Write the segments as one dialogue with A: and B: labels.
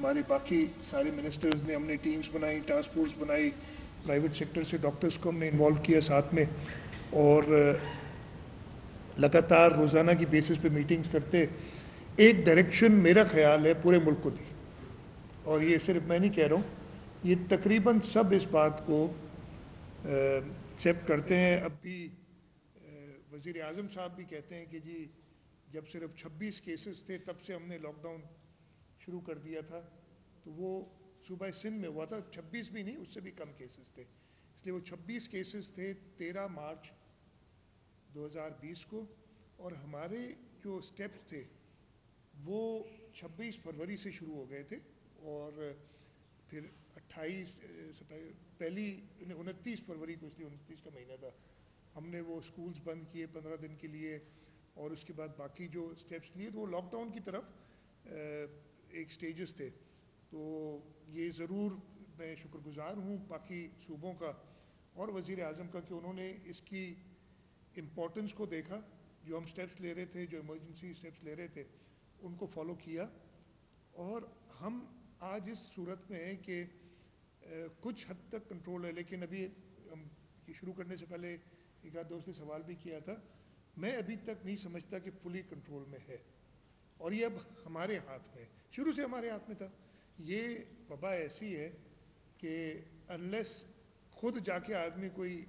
A: हमारे बाकी सारे मिनिस्टर्स ने, हमने टीम्स बनाई, टास्क फोर्स बनाई, प्राइवेट सेक्टर से डॉक्टर्स को हमने इन्वॉल्व किया साथ में, और लगातार रोज़ाना की बेसिस पे मीटिंग्स करते एक डायरेक्शन मेरा ख्याल है पूरे मुल्क को दी। और ये सिर्फ मैं नहीं कह रहा हूँ, ये तकरीबन सब इस बात को एक्सेप्ट करते हैं। अब भी वज़ीर आज़म साहब भी कहते हैं कि जी जब सिर्फ 26 केसेस थे तब से हमने लॉकडाउन शुरू कर दिया था, तो वो सूबा सिंध में हुआ था, 26 भी नहीं, उससे भी कम केसेस थे, इसलिए वो 26 केसेस थे 13 मार्च 2020 को, और हमारे जो स्टेप्स थे वो 26 फरवरी से शुरू हो गए थे, और फिर 28 पहली 29 फरवरी को, इसलिए 29 का महीना था, हमने वो स्कूल्स बंद किए 15 दिन के लिए, और उसके बाद बाकी जो स्टेप्स लिए तो वो लॉकडाउन की तरफ एक स्टेजेस थे। तो ये ज़रूर मैं शुक्रगुज़ार हूँ बाकी सूबों का और वज़ीर आज़म का कि उन्होंने इसकी इम्पोर्टेंस को देखा, जो हम स्टेप्स ले रहे थे, जो इमरजेंसी स्टेप्स ले रहे थे, उनको फॉलो किया, और हम आज इस सूरत में हैं कि कुछ हद तक कंट्रोल है। लेकिन अभी हम शुरू करने से पहले एक आध दोस्त ने सवाल भी किया था, मैं अभी तक नहीं समझता कि फुली कंट्रोल में है, और ये अब हमारे हाथ में, शुरू से हमारे हाथ में था। ये वबा ऐसी है कि अनलेस खुद जाके आदमी कोई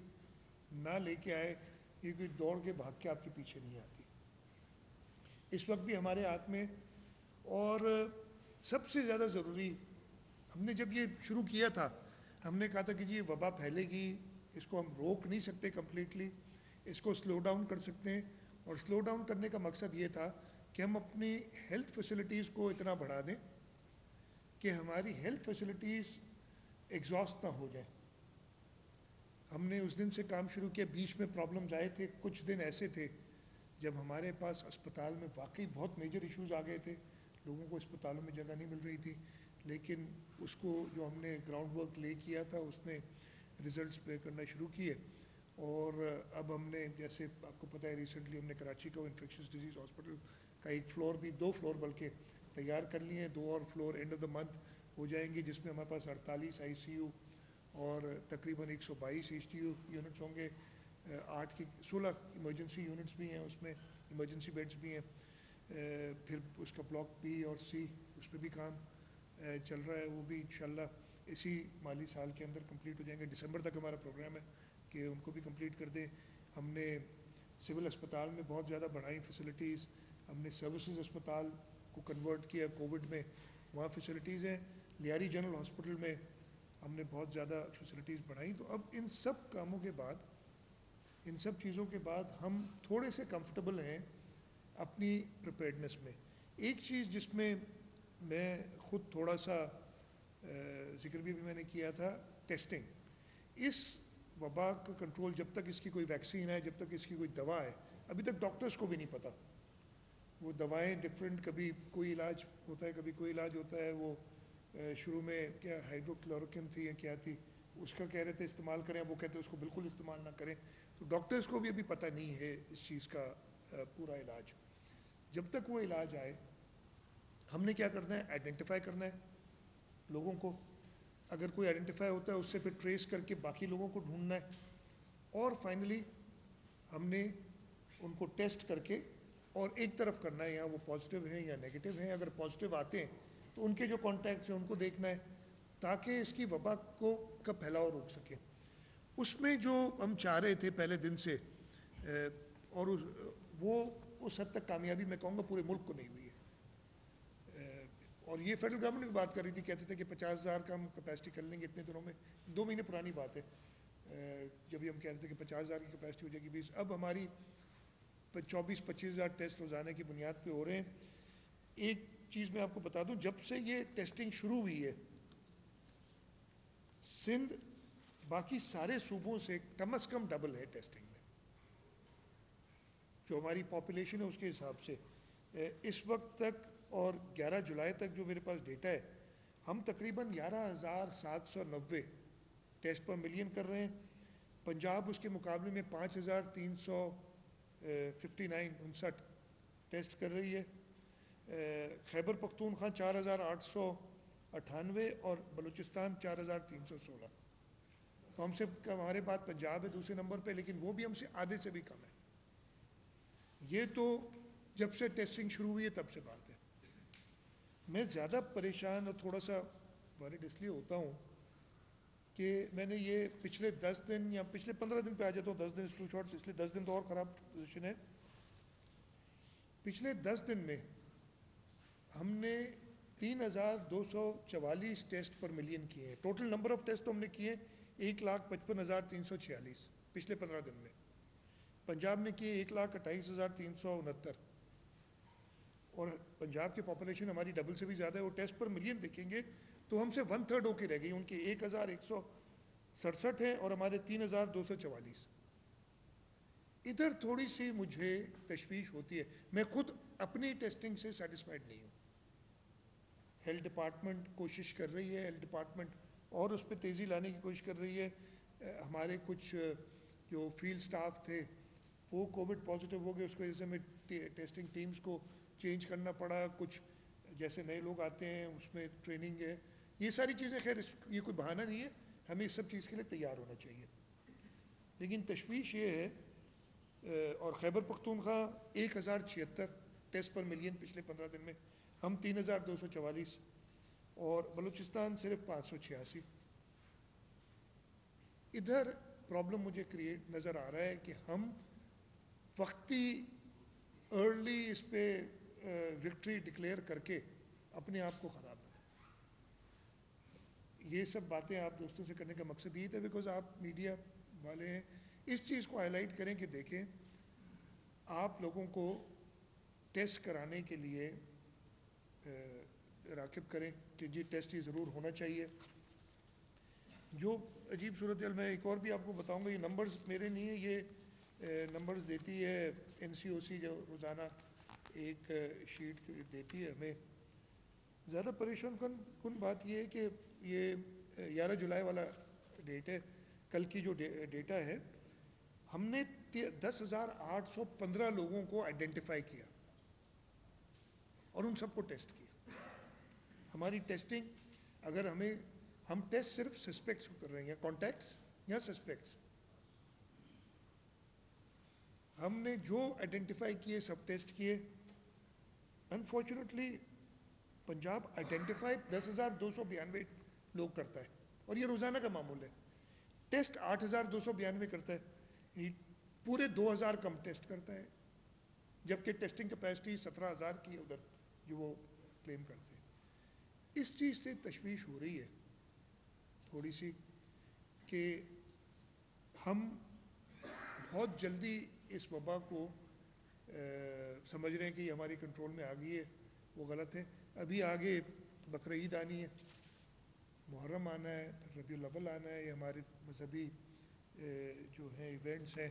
A: ना लेके आए, ये कोई दौड़ के भाग के आपके पीछे नहीं आती। इस वक्त भी हमारे हाथ में, और सबसे ज़्यादा ज़रूरी, हमने जब ये शुरू किया था हमने कहा था कि जी वबा फैलेगी, इसको हम रोक नहीं सकते कम्प्लीटली, इसको स्लो डाउन कर सकते हैं, और स्लो डाउन करने का मकसद ये था कि हम अपनी हेल्थ फैसिलिटीज़ को इतना बढ़ा दें कि हमारी हेल्थ फैसिलिटीज़ एग्जॉस्ट ना हो जाए। हमने उस दिन से काम शुरू किया, बीच में प्रॉब्लम्स आए थे, कुछ दिन ऐसे थे जब हमारे पास अस्पताल में वाकई बहुत मेजर इश्यूज आ गए थे, लोगों को अस्पतालों में जगह नहीं मिल रही थी, लेकिन उसको जो हमने ग्राउंड वर्क ले किया था उसने रिजल्ट्स पे करना शुरू किए। और अब हमने, जैसे आपको पता है, रिसेंटली हमने कराची का इन्फेक्शस डिजीज़ हॉस्पिटल का एक फ्लोर भी, 2 फ्लोर बल्कि तैयार कर लिए हैं, 2 और floor end of the month हो जाएंगे, जिसमें हमारे पास 48 ICU और तकरीबन 122 HTU यूनिट्स होंगे, 8 की 16 इमरजेंसी यूनिट्स भी हैं, उसमें इमरजेंसी बेड्स भी हैं। फिर उसका ब्लॉक B और C, उस पर भी काम चल रहा है, वो भी इंशाल्लाह इसी माली साल के अंदर कंप्लीट हो जाएंगे। दिसंबर तक हमारा प्रोग्राम है कि उनको भी कंप्लीट कर दें। हमने सिविल अस्पताल में बहुत ज़्यादा बढ़ाई फैसिलिटीज़, हमने सर्विसेज अस्पताल को कन्वर्ट किया कोविड में, वहाँ फैसिलिटीज़ हैं। लियारी जनरल हॉस्पिटल में हमने बहुत ज़्यादा फैसिलिटीज़ बढ़ाई। तो अब इन सब कामों के बाद, इन सब चीज़ों के बाद हम थोड़े से कंफर्टेबल हैं अपनी प्रिपेयर्डनेस में। एक चीज़ जिसमें मैं ख़ुद थोड़ा सा जिक्र भी मैंने किया था, टेस्टिंग। इस वबा का कंट्रोल, जब तक इसकी कोई वैक्सीन है, जब तक इसकी कोई दवा है, अभी तक डॉक्टर्स को भी नहीं पता। वो दवाएं डिफरेंट, कभी कोई इलाज होता है, कभी कोई इलाज होता है। वो शुरू में क्या हाइड्रोक्लोरोक्विन थी या क्या थी, उसका कह रहे थे इस्तेमाल करें, वो कहते हैं उसको बिल्कुल इस्तेमाल ना करें। तो डॉक्टर्स को भी अभी पता नहीं है इस चीज़ का पूरा इलाज। जब तक वो इलाज आए, हमने क्या करना है, आइडेंटिफाई करना है लोगों को। अगर कोई आइडेंटिफाई होता है उससे फिर ट्रेस करके बाकी लोगों को ढूंढना है, और फाइनली हमने उनको टेस्ट करके और एक तरफ करना है, यहाँ वो पॉजिटिव हैं या नेगेटिव हैं। अगर पॉजिटिव आते हैं तो उनके जो कॉन्टैक्ट्स हैं उनको देखना है, ताकि इसकी वबा को का फैलाव रोक सके। उसमें जो हम चाह रहे थे पहले दिन से, और वो उस हद तक कामयाबी मैं कहूँगा पूरे मुल्क को नहीं हुई है। और ये फेडरल गवर्नमेंट भी बात कर रही थी, कहते थे कि 50,000 का हम कैपेसिटी कर लेंगे इतने दिनों में। 2 महीने पुरानी बात है, जब भी हम कह रहे थे कि 50,000 की कैपेसिटी हो जाएगी 20। अब हमारी 24-25,000 टेस्ट रोज़ाना की बुनियाद पे हो रहे हैं। एक चीज़ मैं आपको बता दूं, जब से ये टेस्टिंग शुरू हुई है, सिंध बाकी सारे सूबों से कम से कम डबल है टेस्टिंग में, जो हमारी पॉपुलेशन है उसके हिसाब से। इस वक्त तक और 11 जुलाई तक जो मेरे पास डेटा है, हम तकरीबन 11,790 टेस्ट पर मिलियन कर रहे हैं। पंजाब उसके मुकाबले में 5,359 टेस्ट कर रही है। खैबर पख्तूनख्वा 4,800 98 और बलूचिस्तान 4316। तो हमसे हमारे बाद पंजाब है दूसरे नंबर पे, लेकिन वो भी हमसे आधे से भी कम है। ये तो जब से टेस्टिंग शुरू हुई है तब से बात है। मैं ज़्यादा परेशान और थोड़ा सा वरीड इसलिए होता हूँ कि मैंने ये पिछले 10 दिन या पिछले 15 दिन पे आ जाता हूँ, 10 दिन टू शॉर्ट्स, इसलिए 10 दिन तो और ख़राब पोजीशन है। पिछले 10 दिन में हमने 3244 टेस्ट पर मिलियन किए हैं। टोटल नंबर ऑफ टेस्ट तो हमने किए 1,55,346 पिछले 15 दिन में। पंजाब ने किए 1,28,369, और पंजाब की पॉपुलेशन हमारी डबल से भी ज़्यादा है। वो टेस्ट पर मिलियन देखेंगे तो हमसे 1/3 होके रह गई। उनके 1,167 हैं और हमारे 3,244। इधर थोड़ी सी मुझे तशवीश होती है। मैं खुद अपनी टेस्टिंग से सेटिस्फाइड नहीं हूँ। हेल्थ डिपार्टमेंट कोशिश कर रही है, हेल्थ डिपार्टमेंट और उस पर तेज़ी लाने की कोशिश कर रही है। हमारे कुछ जो फील्ड स्टाफ थे वो कोविड पॉजिटिव हो गए, उसकी वजह से हमें टेस्टिंग टीम्स को चेंज करना पड़ा। कुछ जैसे नए लोग आते हैं उसमें ट्रेनिंग है। ये सारी चीज़ें, खैर ये कोई बहाना नहीं है, हमें इस सब चीज़ के लिए तैयार होना चाहिए। लेकिन तशवीश ये है, और खैबर पख्तूनख्वा 1076 टेस्ट पर मिलियन पिछले 15 दिन में, हम 3,244, और बलूचिस्तान सिर्फ 586। इधर प्रॉब्लम मुझे क्रिएट नज़र आ रहा है कि हम वक्ती अर्ली इस पे विक्ट्री डिक्लेयर करके अपने आप को ख़राब करें। ये सब बातें आप दोस्तों से करने का मकसद ये था, बिकॉज आप मीडिया वाले हैं, इस चीज़ को हाईलाइट करें कि देखें आप लोगों को टेस्ट कराने के लिए राकिब करें कि जी टेस्ट ये ज़रूर होना चाहिए। जो अजीब सूरत हाल, मैं एक और भी आपको बताऊंगा, ये नंबर्स मेरे नहीं है, ये नंबर्स देती है NCOC, जो रोज़ाना एक शीट देती है हमें। ज़्यादा परेशान कन बात ये है कि ये 11 जुलाई वाला डेट है, कल की जो डेटा है, हमने 10,815 लोगों को आइडेंटिफाई किया और उन सबको टेस्ट किया। हमारी टेस्टिंग, अगर हम टेस्ट सिर्फ सस्पेक्ट्स को कर रहे हैं, या कॉन्टैक्ट्स या सस्पेक्ट्स, हमने जो आइडेंटिफाई किए सब टेस्ट किए। अनफॉर्चुनेटली पंजाब आइडेंटिफाई 10,292 लोग करता है, और ये रोज़ाना का मामूल है। टेस्ट 8,292 करता है, पूरे 2,000 कम टेस्ट करता है, जबकि टेस्टिंग कैपेसिटी 17,000 की है उधर जो वो क्लेम करते हैं। इस चीज़ से तशवीश हो रही है थोड़ी सी कि हम बहुत जल्दी इस वबा को समझ रहे हैं कि हमारी कंट्रोल में आ गई है, वो गलत है। अभी आगे बकरा ईद आनी है, मुहर्रम आना है, रबीउल अव्वल आना है, ये हमारे मजहबी जो हैं इवेंट्स हैं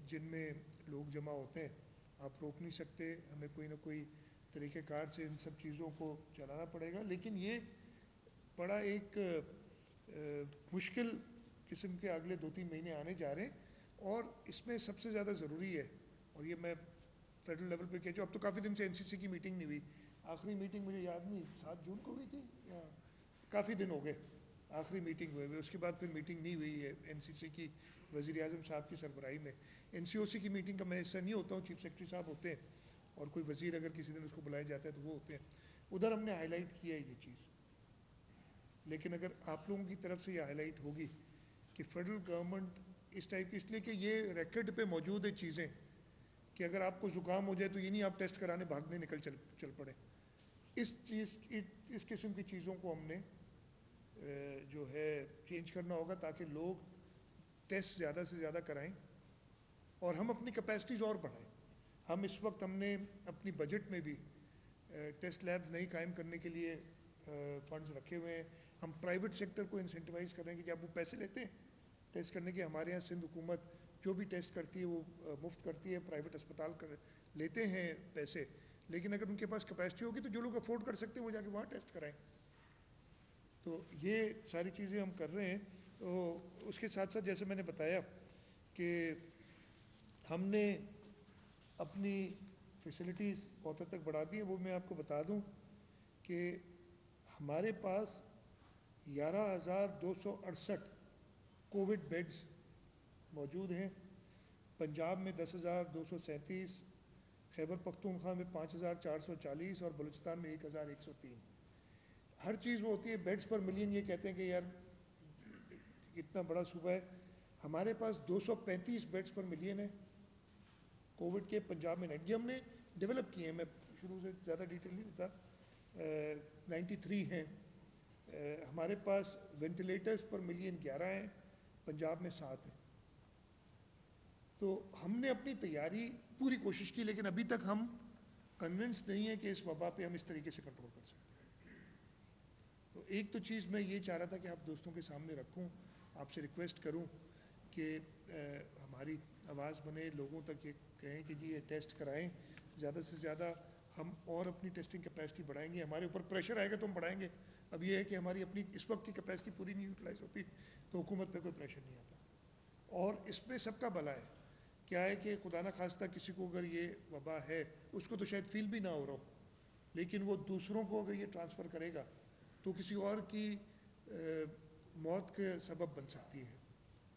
A: जिनमें लोग जमा होते हैं। आप रोक नहीं सकते, हमें कोई ना कोई तरीक़ेकार से इन सब चीज़ों को चलाना पड़ेगा। लेकिन ये बड़ा एक मुश्किल किस्म के अगले 2-3 महीने आने जा रहे हैं, और इसमें सबसे ज़्यादा ज़रूरी है, और ये मैं फेडरल लेवल पे कह, जो अब तो काफ़ी दिन से NCC की मीटिंग नहीं हुई। आखिरी मीटिंग मुझे याद नहीं 7 जून को हुई थी, या काफ़ी दिन हो गए आखिरी मीटिंग हुए हुए। उसके बाद फिर मीटिंग नहीं हुई है NCC की वज़ीर आज़म साहब की सरबराही में। NCOC की मीटिंग का मैं हिस्सा नहीं होता हूँ, चीफ सेक्रेटरी साहब होते हैं, और कोई वज़ीर अगर किसी दिन उसको बुलाया जाता है तो वो होते हैं। उधर हमने हाईलाइट किया है ये चीज़। लेकिन अगर आप लोगों की तरफ से ये हाईलाइट होगी कि फेडरल गवर्नमेंट इस टाइप की, इसलिए कि ये रिकॉर्ड पे मौजूद है चीज़ें कि अगर आपको ज़ुकाम हो जाए तो ये नहीं आप टेस्ट कराने भागने निकल चल पड़े। इस किस्म की चीज़ों को हमने जो है चेंज करना होगा, ताकि लोग टेस्ट ज़्यादा से ज़्यादा कराएं और हम अपनी कैपेसिटीज़ और बढ़ाएं। हम इस वक्त हमने अपनी बजट में भी टेस्ट लैब्स नहीं कायम करने के लिए फ़ंड्स रखे हुए हैं। हम प्राइवेट सेक्टर को इंसेंटिवाइज़ कर रहे हैं कि जब वो पैसे लेते हैं टेस्ट करने के, हमारे यहाँ सिंध हुकूमत जो भी टेस्ट करती है वो मुफ्त करती है, प्राइवेट अस्पताल लेते हैं पैसे, लेकिन अगर उनके पास कैपेसिटी होगी तो जो लोग अफोर्ड कर सकते हैं वो जाके वहाँ टेस्ट कराएं। तो ये सारी चीज़ें हम कर रहे हैं। तो उसके साथ साथ जैसे मैंने बताया कि हमने अपनी फैसिलिटीज़ बहुत हद तक बढ़ा दी हैं। वो मैं आपको बता दूं कि हमारे पास 11,268 कोविड बेड्स मौजूद हैं। पंजाब में 10,237, खैबर पख्तूनख्वा में 5,440 और बलूचिस्तान में 1,103। हर चीज़ वो होती है बेड्स पर मिलियन, ये कहते हैं कि यार इतना बड़ा सूबा है। हमारे पास 235 बेड्स पर मिलियन है कोविड के पंजाब में। ये हमने डेवलप किए हैं, मैं शुरू से ज़्यादा डिटेल नहीं देता। 93 हैं। हमारे पास वेंटिलेटर्स पर मिलियन 11 हैं, पंजाब में 7 हैं। तो हमने अपनी तैयारी पूरी कोशिश की, लेकिन अभी तक हम कन्विंस नहीं है कि इस वबा पे हम इस तरीके से कंट्रोल कर सकते हैं। तो एक तो चीज़ मैं ये चाह रहा था कि आप दोस्तों के सामने रखूं, आपसे रिक्वेस्ट करूं कि हमारी आवाज़ बने, लोगों तक ये कहें कि जी ये टेस्ट कराएं, ज़्यादा से ज़्यादा हम और अपनी टेस्टिंग कैपेसिटी बढ़ाएंगे। हमारे ऊपर प्रेशर आएगा तो हम बढ़ाएंगे। अब ये है कि हमारी अपनी इस वक्त की कैपेसिटी पूरी नहीं यूटिलाइज होती तो हुकूमत पे कोई प्रेशर नहीं आता। और इसमें सबका भला है। क्या है कि खुदा न खास्ता किसी को अगर ये वबा है, उसको तो शायद फील भी ना हो रहा हो, लेकिन वो दूसरों को अगर ये ट्रांसफ़र करेगा तो किसी और की मौत का सबब बन सकती है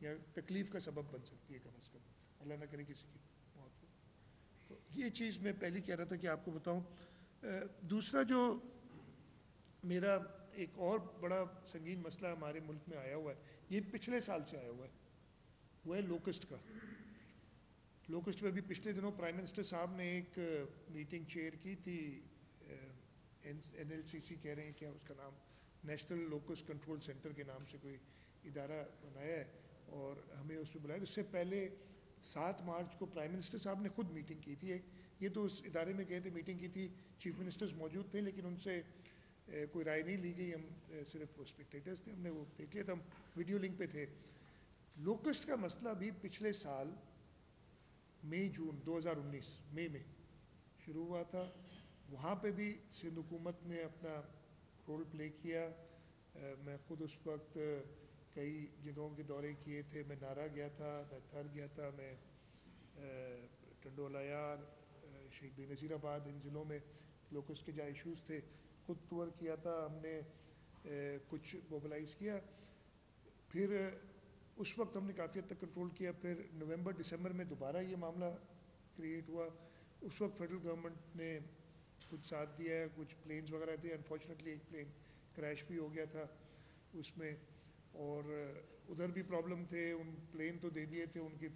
A: या तकलीफ़ का सबब बन सकती है, कम अज़ कम अल्लाह ना करे किसी की मौत हो। तो ये चीज़ मैं पहले कह रहा था कि आपको बताऊं। दूसरा जो मेरा एक और बड़ा संगीन मसला हमारे मुल्क में आया हुआ है, ये पिछले साल से आया हुआ है, वो है लोकस्ट का। लोकस्ट में भी पिछले दिनों प्राइम मिनिस्टर साहब ने एक मीटिंग चेयर की थी। NLCC कह रहे हैं क्या उसका नाम, नेशनल लोकस्ट कंट्रोल सेंटर के नाम से कोई इदारा बनाया है और हमें उसमें बुलाया। उससे पहले 7 मार्च को प्राइम मिनिस्टर साहब ने खुद मीटिंग की थी। ये तो उस इदारे में गए थे, मीटिंग की थी, चीफ मिनिस्टर्स मौजूद थे, लेकिन उनसे कोई राय नहीं ली गई। हम सिर्फ वो स्पेक्टेटर्स थे, हमने वो देख लिया था, हम वीडियो लिंक पे थे। लोकस्ट का मसला भी पिछले साल मई जून 2019 मई में शुरू हुआ था। वहाँ पे भी सिंध हुकूमत ने अपना रोल प्ले किया। मैं ख़ुद उस वक्त कई जगहों के दौरे किए थे। मैं नारा गया था, मैं थर गया था, मैं टंडोला यार, शहीद बेनज़ीराबाद, इन ज़िलों में लोकस्ट के जहाँ इशूज़ थे खुद टूर किया था हमने, कुछ मोबिलाइज़ किया। फिर उस वक्त हमने काफ़ी हद तक कंट्रोल किया। फिर नवंबर दिसंबर में दोबारा ये मामला क्रिएट हुआ। उस वक्त फेडरल गवर्नमेंट ने कुछ साथ दिया है, कुछ प्लेन्स वगैरह थे। अनफॉर्चुनेटली एक प्लेन क्रैश भी हो गया था उसमें, और उधर भी प्रॉब्लम थे। उन प्लेन तो दे दिए थे, उनके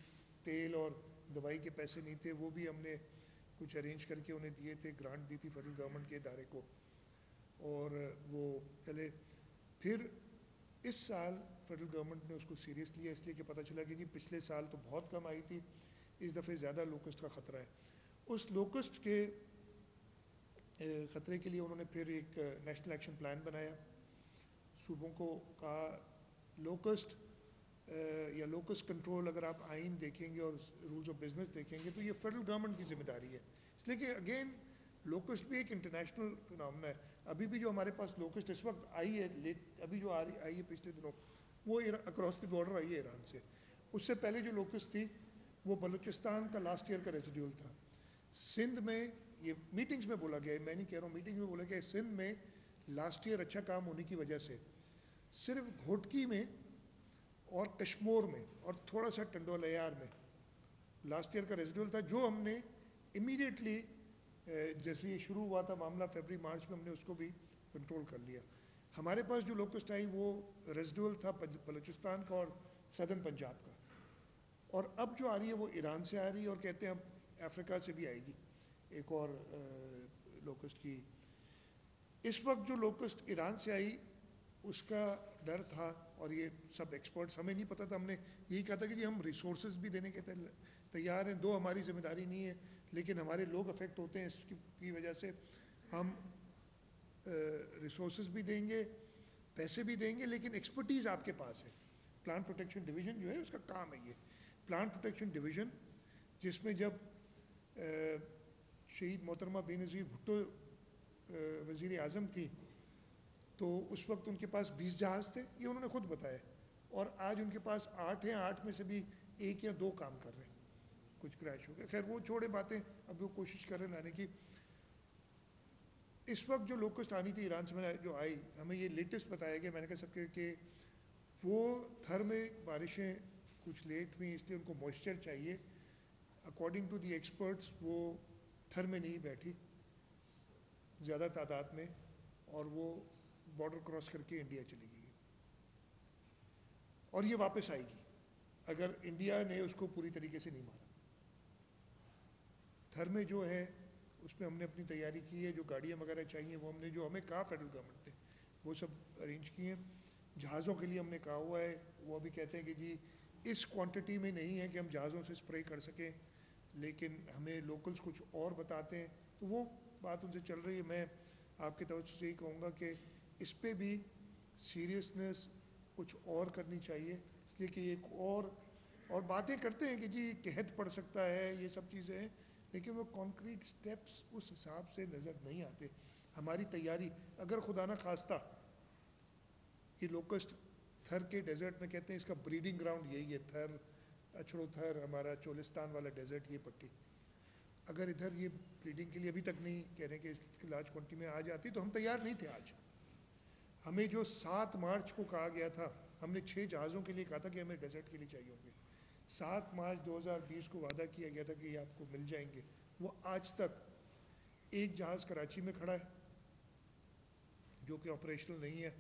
A: तेल और दवाई के पैसे नहीं थे, वो भी हमने कुछ अरेंज करके उन्हें दिए थे, ग्रांट दी थी फेडरल गवर्नमेंट के इदारे को, और वो चले। फिर इस साल फेडरल गवर्नमेंट ने उसको सीरियस लिया, इसलिए कि पता चला कि जी पिछले साल तो बहुत कम आई थी, इस दफ़े ज़्यादा लोकस्ट का ख़तरा है। उस लोकस्ट के ख़तरे के लिए उन्होंने फिर एक नेशनल एक्शन प्लान बनाया। सूबों को कहा लोकस्ट या लोकस्ट कंट्रोल, अगर आप आइन देखेंगे और रूल्स ऑफ बिजनेस देखेंगे तो ये फेडरल गवर्नमेंट की जिम्मेदारी है, इसलिए कि अगेन लोकस्ट भी एक इंटरनेशनल फिनोमेना है। अभी भी जो हमारे पास लोकस्ट इस वक्त आई है, अभी जो आई है पिछले दिनों, वो अक्रॉस द बॉर्डर आई है ईरान से। उससे पहले जो लोकस्ट थी वो बलूचिस्तान का लास्ट ईयर का रेजिड्यूल था। सिंध में, ये मीटिंग्स में बोला गया है, मैं नहीं कह रहा हूँ, मीटिंग्स में बोला गया है, सिंध में लास्ट ईयर अच्छा काम होने की वजह से सिर्फ घोटकी में और कश्मीर में और थोड़ा सा टंडोलयार में लास्ट ईयर का रेजिड्यूल था, जो हमने इमीडिएटली जैसे ये शुरू हुआ था मामला फरवरी मार्च में, हमने उसको भी कंट्रोल कर लिया। हमारे पास जो लोकस्ट आई वो रेजिड्यूल था बलूचिस्तान का और सदर्न पंजाब का, और अब जो आ रही है वो ईरान से आ रही है, और कहते हैं अब अफ्रीका से भी आएगी एक और लोकस्ट की। इस वक्त जो लोकस्ट ईरान से आई उसका डर था, और ये सब एक्सपर्ट्स, हमें नहीं पता था, हमने यही कहा था कि जी हम रिसोर्सेज भी देने के तैयार हैं, दो हमारी जिम्मेदारी नहीं है, लेकिन हमारे लोग अफेक्ट होते हैं इसकी वजह से, हम रिसोर्सेज भी देंगे, पैसे भी देंगे, लेकिन एक्सपर्टीज़ आपके पास है। प्लांट प्रोटेक्शन डिवीज़न जो है उसका काम है ये प्लांट प्रोटेक्शन डिवीज़न, जिसमें जब शहीद मोहतरमा बेनज़ीर भुट्टो वज़ीर आज़म थी तो उस वक्त उनके पास 20 जहाज़ थे, ये उन्होंने ख़ुद बताया, और आज उनके पास 8 हैं, 8 में से भी 1 या 2 काम कर रहे हैं, कुछ क्रैश हो गया। खैर वो छोड़े बातें, अब वो कोशिश कर रहे हैं लाने की। इस वक्त जो लोकस्ट आनी थी ईरान से मैंने जो आई, हमें ये लेटेस्ट बताया गया, मैंने कहा सबके कि वो थर में बारिशें कुछ लेट हुई इसलिए उनको मॉइस्चर चाहिए। अकॉर्डिंग टू दी एक्सपर्ट्स वो थर में नहीं बैठी ज़्यादा तादाद में, और वो बॉर्डर क्रॉस करके इंडिया चली गई और ये वापस आएगी अगर इंडिया ने उसको पूरी तरीके से नहीं मारा। थर में जो है उसमें हमने अपनी तैयारी की है, जो गाड़ियाँ वगैरह चाहिए वो हमने, जो हमें कहा फेडरल गवर्नमेंट ने, वो सब अरेंज किए हैं। जहाज़ों के लिए हमने कहा हुआ है, वो अभी कहते हैं कि जी इस क्वांटिटी में नहीं है कि हम जहाज़ों से स्प्रे कर सकें, लेकिन हमें लोकल्स कुछ और बताते हैं, तो वो बात उनसे चल रही है। मैं आपके तवज्जो से यही कहूँगा कि इस पर भी सीरियसनेस कुछ और करनी चाहिए, इसलिए कि एक और बातें करते हैं कि जी कहत पड़ सकता है, ये सब चीज़ें हैं, लेकिन वो कॉन्क्रीट स्टेप्स उस हिसाब से नज़र नहीं आते। हमारी तैयारी, अगर खुदा न खास्ता ये लोकस्ट थर के डेजर्ट में कहते हैं इसका ब्रीडिंग ग्राउंड यही है, थर अछड़ो थर हमारा चोलिस्तान वाला डेजर्ट, ये पट्टी, अगर इधर ये ब्रीडिंग के लिए अभी तक नहीं कह रहे कि इस लार्ज क्वांटिटी में आ जाती तो हम तैयार नहीं थे। आज हमें जो 7 मार्च को कहा गया था, हमने 6 जहाज़ों के लिए कहा था कि हमें डेजर्ट के लिए चाहिए होंगे, 7 मार्च 2020 को वादा किया गया था कि ये आपको मिल जाएंगे, वो आज तक एक जहाज़ कराची में खड़ा है जो कि ऑपरेशनल नहीं है,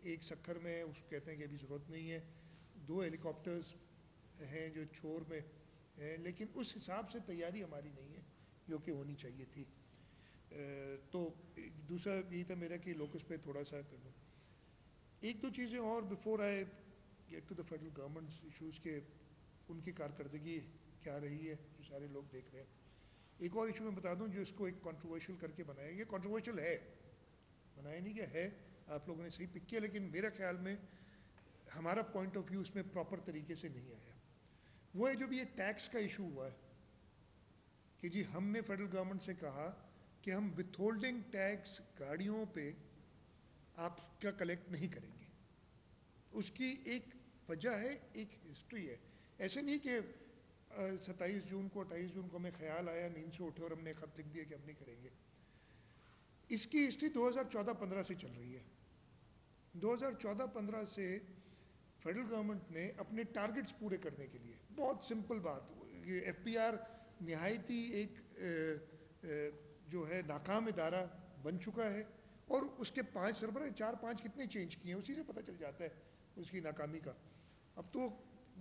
A: एक सक्खर में है, उसको कहते हैं कि अभी ज़रूरत नहीं है, 2 हेलीकॉप्टर्स हैं जो छोर में हैं, लेकिन उस हिसाब से तैयारी हमारी नहीं है जो कि होनी चाहिए थी। तो दूसरा यही था मेरा कि लोकस पे थोड़ा सा कर लो। एक दो चीज़ें और before I get to the federal government issues के, उनकी कारकर्दगी क्या रही है जो सारे लोग देख रहे हैं। एक और इशू मैं बता दूं जो इसको एक कंट्रोवर्शियल करके बनाया, ये कंट्रोवर्शियल है, बनाया नहीं क्या है, आप लोगों ने सही पिक किया, लेकिन मेरा ख्याल में हमारा पॉइंट ऑफ व्यू इसमें प्रॉपर तरीके से नहीं आया। वो है जब ये टैक्स का इशू हुआ है कि जी हमने फेडरल गवर्नमेंट से कहा कि हम विथहोल्डिंग टैक्स गाड़ियों पे आपका कलेक्ट नहीं करेंगे। उसकी एक वजह है, एक हिस्ट्री है। ऐसे नहीं कि 27 जून को 28 जून को हमें ख्याल आया, नींद से उठे और हमने ख़त लिख दिया कि हम नहीं करेंगे। इसकी हिस्ट्री 2014-15 से चल रही है। 2014-15 से फेडरल गवर्नमेंट ने अपने टारगेट्स पूरे करने के लिए, बहुत सिंपल बात, ये FPR नहायत ही एक जो है नाकाम इदारा बन चुका है, और उसके 5 सरबराह 4-5 कितने चेंज किए हैं उसी से पता चल जाता है उसकी नाकामी का। अब तो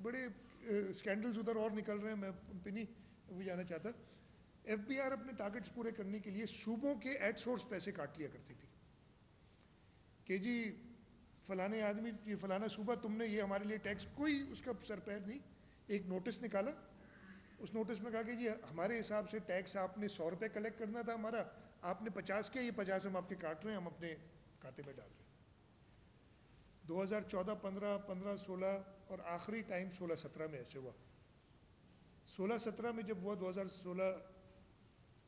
A: बड़े स्कैंडल्स उधर और निकल रहे हैं, मैं उन पर नहीं भी जाना चाहता। FBR अपने टारगेट्स पूरे करने के लिए सूबों के एट सोर्स पैसे काट लिया करती थी कि जी फलाने आदमी, ये फलाना सूबा, तुमने ये हमारे लिए टैक्स, कोई उसका सर पैर नहीं, एक नोटिस निकाला, उस नोटिस में कहा कि जी हमारे हिसाब से टैक्स आपने 100 रुपये कलेक्ट करना था हमारा, आपने 50 किया, ये 50 हम आपके काट रहे हैं, हम अपने खाते में डाल रहे हैं। 2014, 15, 15-16 और आखिरी टाइम 16-17 में ऐसे हुआ। 16-17 में जब हुआ, 2016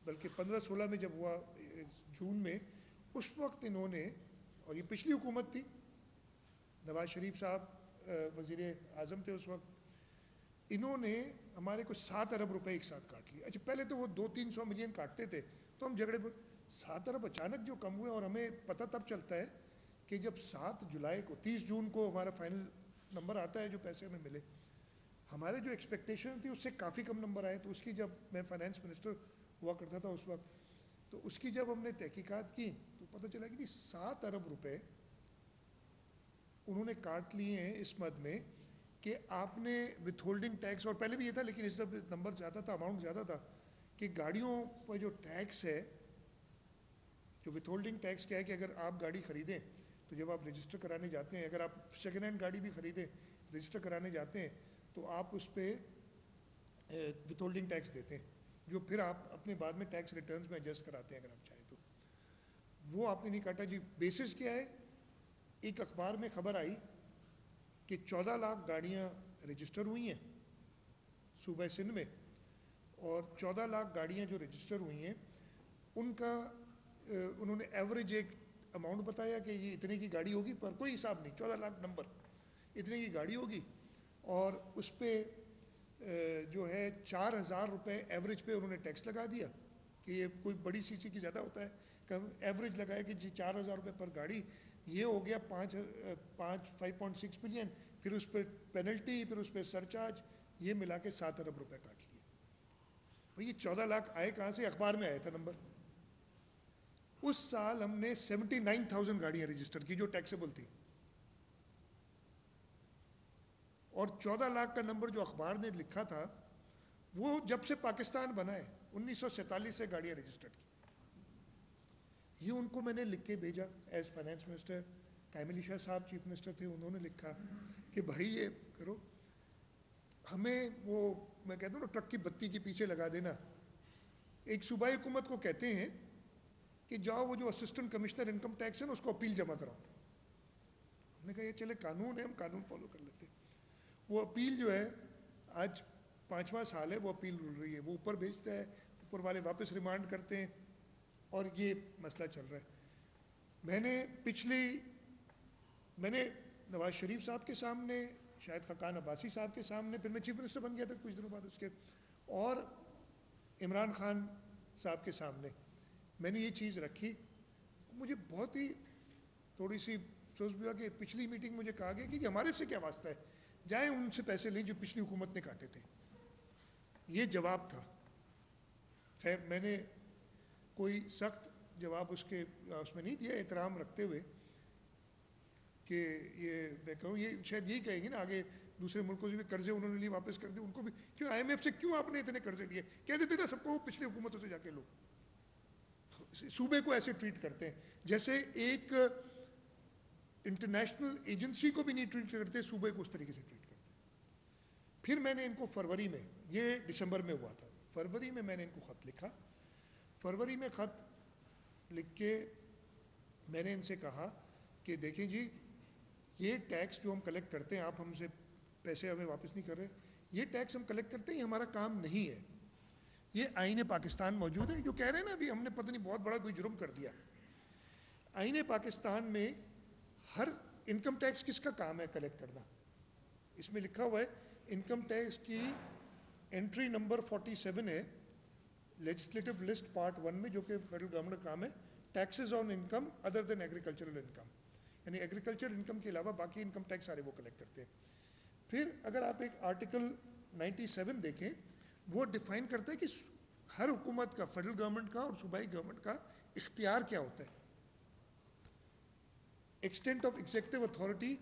A: बल्कि 15-16 में जब हुआ जून में, उस वक्त इन्होंने, और ये पिछली हुकूमत थी, नवाज शरीफ साहब वज़ीर आज़म थे उस वक्त, इन्होंने हमारे को 7 अरब रुपए एक साथ काट लिए। अच्छा पहले तो वो 200-300 मिलियन काटते थे तो हम झगड़े, 7 अरब अचानक जो कम हुए, और हमें पता तब चलता है कि जब 7 जुलाई को, 30 जून को हमारा फाइनल नंबर आता है जो पैसे हमें मिले, हमारे जो एक्सपेक्टेशन थी उससे काफ़ी कम नंबर आए। तो उसकी, जब मैं फाइनेंस मिनिस्टर हुआ करता था उस वक्त, तो उसकी जब हमने तहकीकात की तो पता चला कि 7 अरब रुपए उन्होंने काट लिए हैं इस मद में कि आपने विथहोल्डिंग टैक्स, और पहले भी ये था लेकिन इस सब नंबर ज़्यादा था, अमाउंट ज़्यादा था, कि गाड़ियों पर जो टैक्स है, जो विथहोल्डिंग टैक्स क्या है कि अगर आप गाड़ी ख़रीदें तो जब आप रजिस्टर कराने जाते हैं, अगर आप सेकेंड हैंड गाड़ी भी ख़रीदें रजिस्टर कराने जाते हैं तो आप उस पर विथहोल्डिंग टैक्स देते हैं, जो फिर आप अपने बाद में टैक्स रिटर्न्स में एडजस्ट कराते हैं अगर आप चाहें तो। वो आपने नहीं काटा जी। बेसिस क्या है, एक अखबार में ख़बर आई कि 14 लाख गाड़ियाँ रजिस्टर हुई हैं सूबा सिंध में, और 14 लाख गाड़ियाँ जो रजिस्टर हुई हैं उनका उन्होंने एवरेज एक अमाउंट बताया कि ये इतने की गाड़ी होगी, पर कोई हिसाब नहीं, 14 लाख नंबर, इतने की गाड़ी होगी, और उस पर जो है 4,000 रुपये एवरेज पे उन्होंने टैक्स लगा दिया कि ये कोई बड़ी सीसी की ज़्यादा होता है, एवरेज लगाया कि जी 4,000 रुपये पर गाड़ी, ये हो गया 5.6 बिलियन, फिर उस पर पेनल्टी, फिर उस पर सरचार्ज, ये मिला के 7 अरब रुपये काट लिए। भाई ये 14 लाख आए कहाँ से? अखबार में आया था नंबर। उस साल हमने 79,000 गाड़ियां रजिस्टर की जो टैक्सेबल थी, और 14 लाख का नंबर जो अखबार ने लिखा था वो जब से पाकिस्तान बना है 1947 से गाड़ियां रजिस्टर्ड की। ये उनको मैंने लिख के भेजा as finance minister. Qaim Ali Shah साहब चीफ मिनिस्टर थे, उन्होंने लिखा कि भाई ये करो, हमें वो मैं कहता हूँ ना ट्रक की बत्ती के पीछे लगा देना। एक सूबाई हुकूमत को कहते हैं कि जाओ वो जो असिस्टेंट कमिश्नर इनकम टैक्स है ना उसको अपील जमा कराओ। हमने कहा ये चले कानून है, हम कानून फॉलो कर लेते। वो अपील जो है आज 5वां साल है वो अपील रुल रही है, वो ऊपर भेजता है, ऊपर वाले वापस रिमांड करते हैं और ये मसला चल रहा है। मैंने नवाज शरीफ साहब के सामने, शायद खकान अब्बासी साहब के सामने, फिर मैं चीफ मिनिस्टर बन गया था कुछ दिनों बाद उसके, और इमरान खान साहब के सामने मैंने ये चीज़ रखी। मुझे बहुत ही थोड़ी सी अफसोस भी हुआ कि पिछली मीटिंग मुझे कहा गया कि हमारे से क्या वास्ता है, जाए उनसे पैसे लें जो पिछली हुकूमत ने काटे थे। ये जवाब था। खैर मैंने कोई सख्त जवाब उसमें नहीं दिया, एहतराम रखते हुए कि ये मैं कहूँ ये शायद यही कहेंगे ना आगे दूसरे मुल्कों से भी कर्जे उन्होंने लिए वापस कर दिए, उनको भी क्यों IMF से क्यों आपने इतने कर्जे लिए, कह देते ना सबको पिछली हुकूमतों से जाके लोग सूबे को ऐसे ट्रीट करते हैं जैसे एक इंटरनेशनल एजेंसी को भी नहीं ट्रीट करते, सूबे को उस तरीके से ट्रीट करते। फिर मैंने इनको फरवरी में, ये दिसंबर में हुआ था, फरवरी में मैंने इनको ख़त लिखा। फरवरी में ख़त लिख के मैंने इनसे कहा कि देखें जी ये टैक्स जो हम कलेक्ट करते हैं, आप हमसे पैसे हमें वापस नहीं कर रहे, ये टैक्स हम कलेक्ट करते हैं ये हमारा काम नहीं है। ये आईने पाकिस्तान मौजूद है, जो कह रहे हैं ना अभी हमने पता नहीं बहुत बड़ा कोई जुर्म कर दिया। आईने पाकिस्तान में हर इनकम टैक्स किसका काम है कलेक्ट करना, इसमें लिखा हुआ है इनकम टैक्स की एंट्री नंबर 47 है लेजिस्लेटिव लिस्ट पार्ट 1 में, जो कि फेडरल गवर्नमेंट का काम है, taxes on income other than agricultural income, यानी एग्रीकल्चर इनकम के अलावा बाकी इनकम टैक्स सारे वो कलेक्ट करते हैं। फिर अगर आप एक आर्टिकल 97 देखें, वो डिफाइन करता है कि हर हुकूमत का, फेडरल गवर्नमेंट का और सूबाई गवर्नमेंट का इख्तियार क्या होता है। Extent of executive authority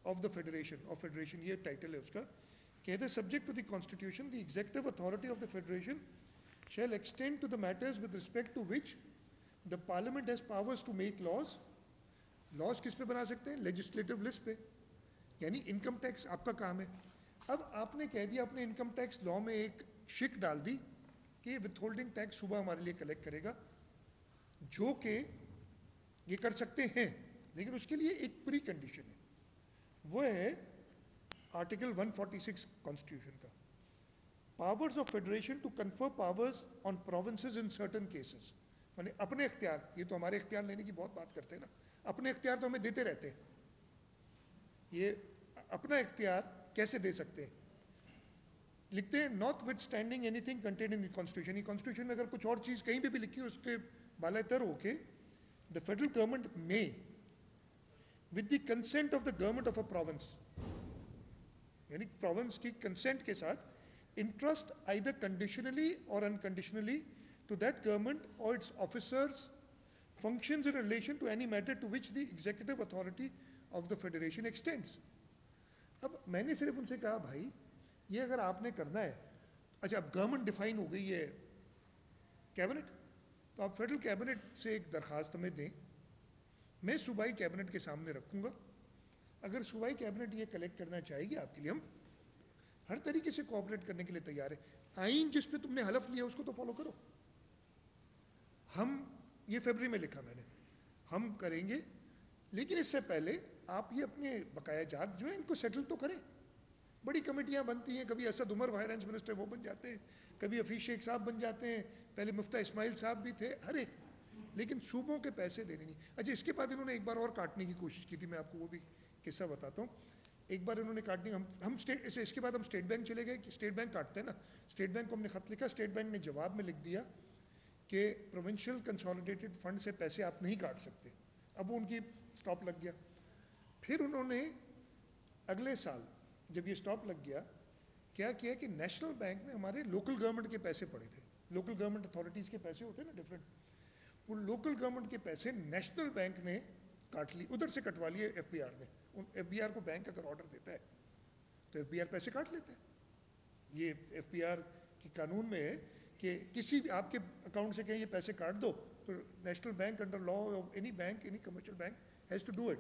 A: of the federation, ये टाइटल है उसका। कहते हैं subject to the constitution the executive authority of the federation shall extend to the matters with respect to which the parliament has powers to make laws। Laws किस पे बना सकते हैं? लेजिस्लेटिव लिस्ट पे, यानी इनकम टैक्स आपका काम है। अब आपने कह दिया, अपने इनकम टैक्स लॉ में एक शिक डाल दी कि विथ होल्डिंग टैक्स सुबह हमारे लिए कलेक्ट करेगा, जो कि ये कर सकते हैं, लेकिन उसके लिए एक प्री कंडीशन है, वो है आर्टिकल 146 कॉन्स्टिट्यूशन का, powers of federation to confer powers on provinces in certain cases. माने अपने इख्तियार, ये तो हमारे इख्तियार लेने की बहुत बात करते हैं ना, अपने इख्तियार तो हमें देते रहते हैं, ये अपना इख्तियार कैसे दे सकते हैं? लिखते हैं not with standing anything contain in constitution. Constitution में अगर कुछ और चीज़ कहीं पे भी लिखी है उसके बालातर होके द फेडरल गवर्नमेंट में with the consent of the government of a province, यानी प्रोविंस की कंसेंट के साथ, इंटरेस्ट आइदर कंडीशनली और unconditionally to that government or its officers functions in relation to any matter to which the executive authority of the federation extends। अब मैंने सिर्फ उनसे कहा भाई ये अगर आपने करना है, अच्छा अब गवर्नमेंट डिफाइन हो गई है कैबिनेट, तो आप फेडरल कैबिनेट से एक दरख्वास्त हमें दें, मैं सूबाई कैबिनेट के सामने रखूँगा, अगर सूबाई कैबिनेट ये कलेक्ट करना चाहेगी आपके लिए, हम हर तरीके से कोऑपरेट करने के लिए तैयार है। आइन जिस पे तुमने हलफ लिया उसको तो फॉलो करो। हम ये फरवरी में लिखा मैंने, हम करेंगे, लेकिन इससे पहले आप ये अपने बकाया जात जो है इनको सेटल तो करें। बड़ी कमेटियां बनती हैं, कभी असद उमर फाइनेंस मिनिस्टर वो बन जाते हैं, कभी हफीज शेख साहब बन जाते हैं, पहले मुफ्ता इस्माइल साहब भी थे, हर एक, लेकिन सूबों के पैसे देने नहीं। अच्छा इसके बाद इन्होंने एक बार और काटने की कोशिश की थी, मैं आपको वो भी किस्सा बताता हूँ। एक बार इन्होंने काटनी, हम स्टेट, इसके बाद हम स्टेट बैंक चले गए कि स्टेट बैंक काटते हैं ना, स्टेट बैंक को हमने ख़त लिखा, स्टेट बैंक ने जवाब में लिख दिया कि प्रोविंशियल कंसोलिडेटेड फंड से पैसे आप नहीं काट सकते। अब वो उनकी स्टॉप लग गया। फिर उन्होंने अगले साल जब ये स्टॉप लग गया, क्या किया कि नेशनल बैंक में हमारे लोकल गवर्नमेंट के पैसे पड़े थे, लोकल गवर्नमेंट अथॉरिटीज़ के पैसे होते हैं ना डिफरेंट, वो लोकल गवर्नमेंट के पैसे नेशनल बैंक ने काट ली, उधर से कटवा लिए एफबीआर ने। एफबीआर को बैंक अगर ऑर्डर देता है तो एफबीआर पैसे काट लेता है। ये एफबीआर की कानून में है कि किसी भी आपके अकाउंट से कहीं ये पैसे काट दो तो national bank under law of any bank, any commercial bank has to do it.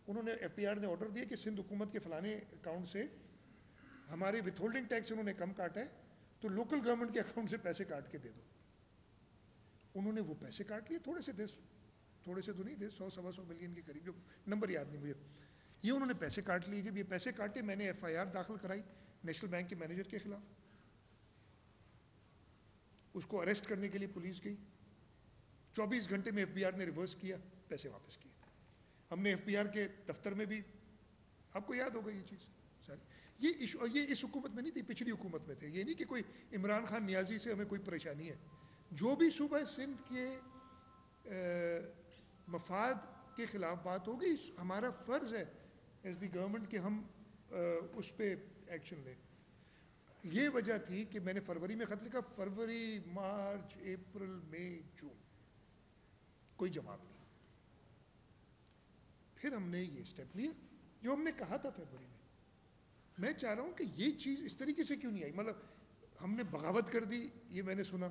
A: उन्होंने एफबीआर ने ऑर्डर दिया कि सिंध हुकूमत के फलाने अकाउंट से हमारे विथहोल्डिंग टैक्स उन्होंने कम काटा है तो लोकल गवर्नमेंट के अकाउंट से पैसे काट के दे दो। उन्होंने वो पैसे काट लिए, थोड़े से तो नहीं थे, 100-125 मिलियन के करीब, जो नंबर याद नहीं मुझे। ये उन्होंने पैसे काट लिए। जब ये पैसे काटे मैंने एफआईआर दाखिल कराई नेशनल बैंक के मैनेजर के खिलाफ। उसको अरेस्ट करने के लिए पुलिस गई, 24 घंटे में एफबीआर ने रिवर्स किया, पैसे वापस किए। हमने एफबीआर के दफ्तर में भी, आपको याद होगा ये चीज़ सारी, ये इशू, ये इस हुकूमत में नहीं थी, पिछली हुकूमत में थे। ये नहीं कि कोई इमरान खान नियाजी से हमें कोई परेशानी है। जो भी सूबा सिंध के मफाद के खिलाफ बात होगी, हमारा फ़र्ज़ है एज द गवर्नमेंट कि हम उस पर एक्शन लें। ये वजह थी कि मैंने फरवरी में ख़त लिखा, फरवरी, मार्च, अप्रैल, मई, जून, कोई जवाब नहीं। फिर हमने ये स्टेप लिया जो हमने कहा था फरवरी में। मैं चाह रहा हूँ कि ये चीज़ इस तरीके से क्यों नहीं आई, मतलब हमने बगावत कर दी, ये मैंने सुना।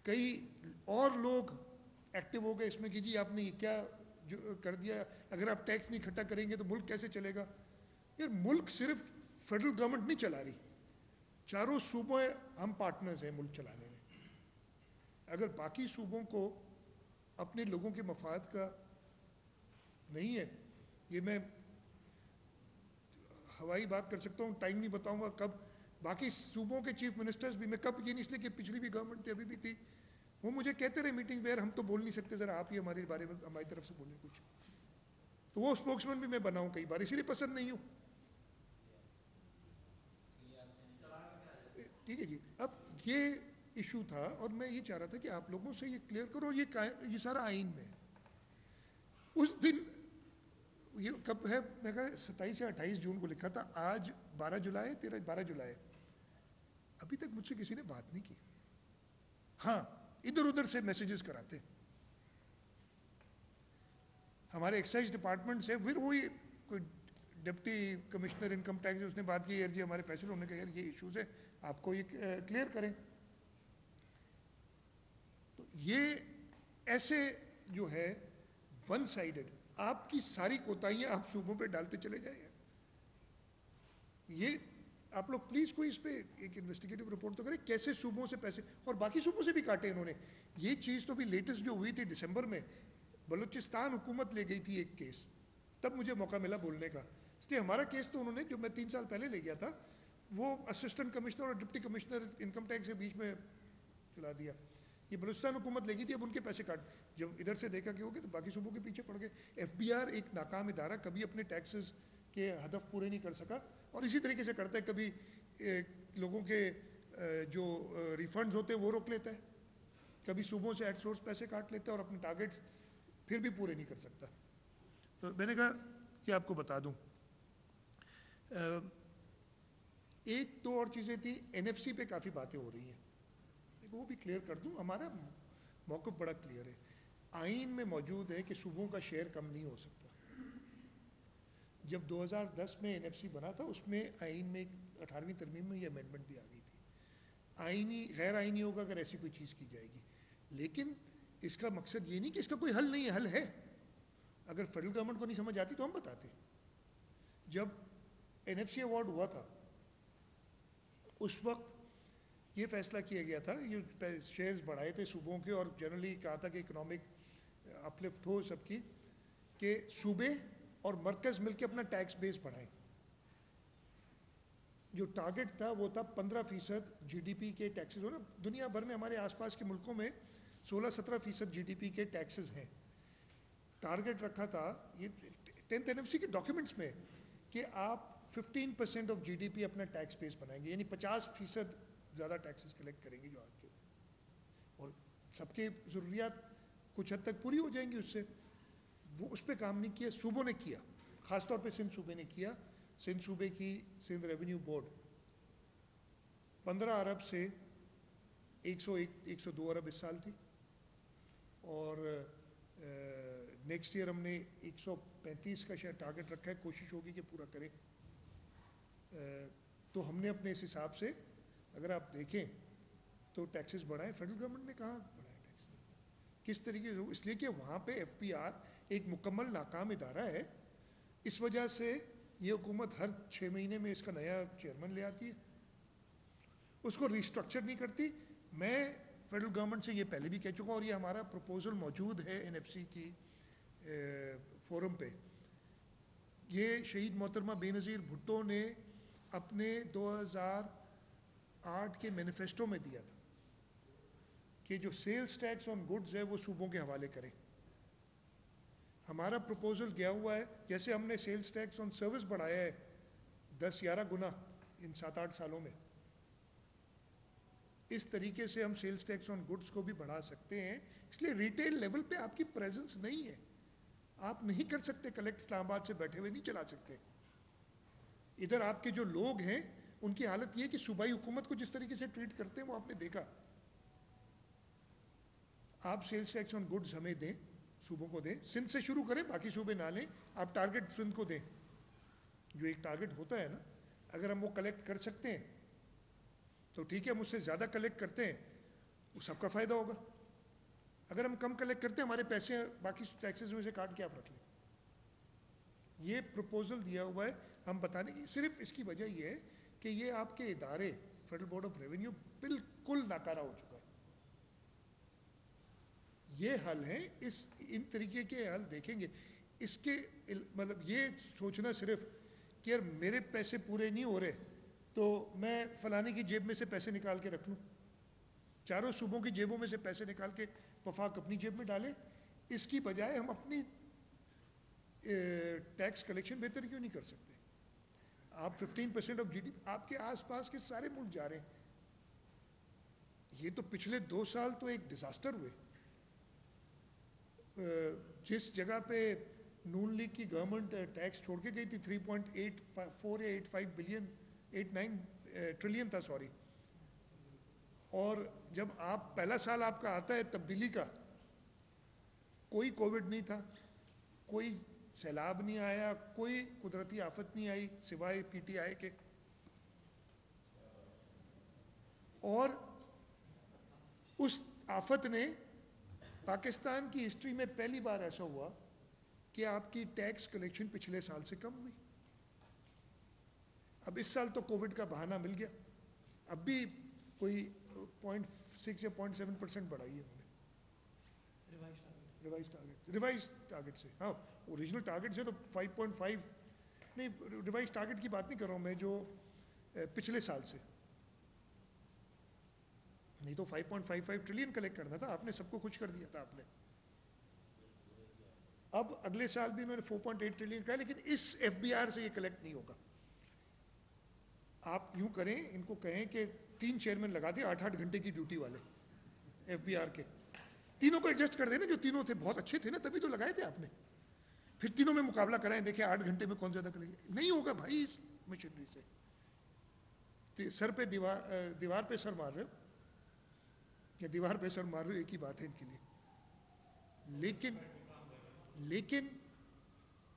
A: कई और लोग एक्टिव हो गए इसमें कि जी आपने ये क्या जो कर दिया, अगर आप टैक्स नहीं इकट्ठा करेंगे तो मुल्क कैसे चलेगा। यार मुल्क सिर्फ फेडरल गवर्नमेंट नहीं चला रही, चारों सूबों हम पार्टनर्स हैं मुल्क चलाने में। अगर बाकी सूबों को अपने लोगों के मफाद का नहीं है, ये मैं हवाई बात कर सकता हूँ, टाइम नहीं बताऊंगा कब, बाकी सूबों के चीफ मिनिस्टर्स भी, मैं कब, ये नहीं इसलिए कि पिछली भी गवर्नमेंट थी अभी भी थी, वो मुझे कहते रहे मीटिंग में, यार हम तो बोल नहीं सकते, ज़रा आप ही हमारे बारे में हमारी तरफ से बोलें कुछ। तो वो स्पोक्समैन भी मैं बनाऊँ कई बार, इसीलिए पसंद नहीं हूँ। ठीक है जी। अब ये इशू था और मैं ये चाह रहा था कि आप लोगों से ये क्लियर करो। ये सारा आइन में उस दिन, ये कब है, मैं कहा 27 या 28 जून को लिखा था, आज 12 जुलाई, 12 जुलाई, अभी तक मुझसे किसी ने बात नहीं की। हाँ, इधर उधर से मैसेजेस कराते हमारे एक्साइज डिपार्टमेंट से। फिर वही कोई डिप्टी कमिश्नर इनकम टैक्स, उसने बात की, यार जी हमारे पैसे, उन्होंने कहा यार ये इश्यूज है, आपको ये क्लियर करें। तो ये ऐसे जो है वन साइडेड, आपकी सारी कोताहियां आप सूबों पे डालते चले जाए। ये आप लोग प्लीज़ कोई इस पे एक इन्वेस्टिगेटिव रिपोर्ट तो करें, कैसे सूबों से पैसे, और बाकी सूबों से भी काटे इन्होंने। ये चीज़ तो भी लेटेस्ट जो हुई थी दिसंबर में, बलूचिस्तान हुकूमत ले गई थी एक केस, तब मुझे मौका मिला बोलने का। इसलिए हमारा केस तो उन्होंने, जो मैं 3 साल पहले ले गया था, वो असिस्टेंट कमिश्नर और डिप्टी कमिश्नर इनकम टैक्स के बीच में चला दिया। ये बलूचिस्तान हुकूमत ले गई थी, अब उनके पैसे काट, जब इधर से देखा कि हो गया तो बाकी सूबों के पीछे पड़ गए। एफबीआर एक नाकाम इदारा, कभी अपने टैक्सेस के हदफ पूरे नहीं कर सका, और इसी तरीके से करता है। कभी लोगों के जो रिफंड्स होते हैं वो रोक लेता है, कभी सूबों से एट सोर्स पैसे काट लेता है, और अपने टारगेट्स फिर भी पूरे नहीं कर सकता। तो मैंने कहा कि आपको बता दूं। एक दो और चीज़ें थी, एनएफसी पे काफ़ी बातें हो रही हैं, वो भी क्लियर कर दूं। हमारा मौक़िफ़ बड़ा क्लियर है, आइन में मौजूद है कि सूबों का शेयर कम नहीं हो सकता। जब 2010 में एनएफसी बना था, उसमें आइन में 18वीं तरमीम में ये अमेंडमेंट भी आ गई थी, आइनी गैर आइनी होगा अगर ऐसी कोई चीज़ की जाएगी। लेकिन इसका मकसद ये नहीं कि इसका कोई हल नहीं है, हल है। अगर फेडरल गवर्नमेंट को नहीं समझ आती तो हम बताते। जब एनएफसी अवार्ड हुआ था उस वक्त ये फैसला किया गया था, ये शेयर्स बढ़ाए थे सूबों के, और जनरली कहा था कि इकोनॉमिक अपलिफ्ट हो सबकी, कि सूबे और मरकज़ मिलकर अपना टैक्स बेस बढ़ाएं। जो टारगेट था वो था 15% जीडीपी के टैक्सेस हो ना। दुनिया भर में हमारे आसपास के मुल्कों में 16-17% जीडीपी के टैक्सेस हैं। टारगेट रखा था ये 10th एनएफसी के डॉक्यूमेंट्स में कि आप 15% ऑफ जीडीपी अपना टैक्स बेस बनाएंगे, यानी 50% ज़्यादा टैक्सेस कलेक्ट करेंगे जो आज के। सबके ज़रूरियात कुछ हद तक पूरी हो जाएंगी उससे। वो उस पर काम नहीं किया, सूबों ने किया, ख़ासतौर पे सिंध सूबे ने किया। सिंध सूबे की सिंध रेवेन्यू बोर्ड 15 अरब से 102 अरब इस साल थी, और नेक्स्ट ईयर हमने 135 का शायद टारगेट रखा है, कोशिश होगी कि पूरा करें। तो हमने अपने इस हिसाब से अगर आप देखें तो टैक्सेस बढ़ाए, फेडरल गवर्नमेंट ने कहाँ बढ़ाए टैक्स, किस तरीके से, इसलिए कि वहाँ पे FPR एक मुकम्मल नाकाम इदारा है। इस वजह से ये हुकूमत हर 6 महीने में इसका नया चेयरमैन ले आती है, उसको रिस्ट्रक्चर नहीं करती। मैं फेडरल गवर्नमेंट से ये पहले भी कह चुका हूँ, और ये हमारा प्रपोजल मौजूद है NFC की फोरम पे। ये शहीद मोहतरमा बेनज़ीर भुट्टो ने अपने 2008 के मैनिफेस्टो में दिया था कि जो सेल्स टैक्स ऑन गुड्स है वो सूबों के हवाले करें। हमारा प्रपोजल गया हुआ है, जैसे हमने सेल्स टैक्स ऑन सर्विस बढ़ाया है 10-11 गुना इन 7-8 सालों में, इस तरीके से हम सेल्स टैक्स ऑन गुड्स को भी बढ़ा सकते हैं। इसलिए रिटेल लेवल पे आपकी प्रेजेंस नहीं है, आप नहीं कर सकते कलेक्ट, इस्लामाबाद से बैठे हुए नहीं चला सकते। इधर आपके जो लोग हैं उनकी हालत ये कि सूबाई हुकूमत को जिस तरीके से ट्रीट करते हैं वो आपने देखा। आप सेल्स टैक्स ऑन गुड्स हमें दें, सूबों को दें, सिंध से शुरू करें, बाकी सूबे ना लें, आप टारगेट सिंध को दें, जो एक टारगेट होता है ना, अगर हम वो कलेक्ट कर सकते हैं तो ठीक है, मुझसे ज़्यादा कलेक्ट करते हैं वो सबका फ़ायदा होगा। अगर हम कम कलेक्ट करते हैं, हमारे पैसे बाकी टैक्सेस में से काट के आप रख लें। ये प्रपोजल दिया हुआ है, हम बताने की सिर्फ इसकी वजह ये है कि ये आपके इदारे फेडरल बोर्ड ऑफ रेवेन्यू बिल्कुल नाकारा हो चुका है। ये हल है, इन तरीके के हल देखेंगे। इसके मतलब ये सोचना सिर्फ कि यार मेरे पैसे पूरे नहीं हो रहे तो मैं फलाने की जेब में से पैसे निकाल के रख लूँ, चारों सूबों की जेबों में से पैसे निकाल के वफाक अपनी जेब में डालें, इसकी बजाय हम अपनी टैक्स कलेक्शन बेहतर क्यों नहीं कर सकते? आप 15% ऑफ GDP, आपके आसपास के सारे मुल्क जा रहे हैं। ये तो पिछले 2 साल तो एक डिजास्टर हुए। जिस जगह पे नून लीग की गवर्नमेंट टैक्स छोड़ के गई थी 3.84 या 85 बिलियन 89 ट्रिलियन था, सॉरी, और जब आप पहला साल आपका आता है तब्दीली का, कोई कोविड नहीं था, कोई सैलाब नहीं आया, कोई कुदरती आफत नहीं आई सिवाय PTI के, और उस आफत ने पाकिस्तान की हिस्ट्री में पहली बार ऐसा हुआ कि आपकी टैक्स कलेक्शन पिछले साल से कम हुई। अब इस साल तो कोविड का बहाना मिल गया, अब भी कोई 0.6 या 0.7% बढ़ाई है उन्होंने रिवाइज टारगेट से। हाँ, ओरिजिनल टारगेट से तो 5.5 नहीं, रिवाइज टारगेट की बात नहीं कर रहा हूँ मैं, जो पिछले साल से, नहीं तो 5.55 ट्रिलियन कलेक्ट करना था, आपने सबको खुश कर दिया था आपने। अब अगले साल भी उन्होंने 4.8 ट्रिलियन कहा, लेकिन इस FBR से ये कलेक्ट नहीं होगा। आप यूं करें, इनको कहें कि 3 चेयरमैन लगा दें 8-8 घंटे की ड्यूटी वाले FBR के, तीनों को एडजस्ट कर देना, जो तीनों थे बहुत अच्छे थे ना, तभी तो लगाए थे आपने, फिर तीनों में मुकाबला कराएं, देखें 8 घंटे में कौन ज्यादा करेगा। नहीं होगा भाई इस मशीनरी से। सर पे दीवार पे सर मार रहे हो या दीवार पे सर मार रहे हो, एक ही बात है इनके लिए। लेकिन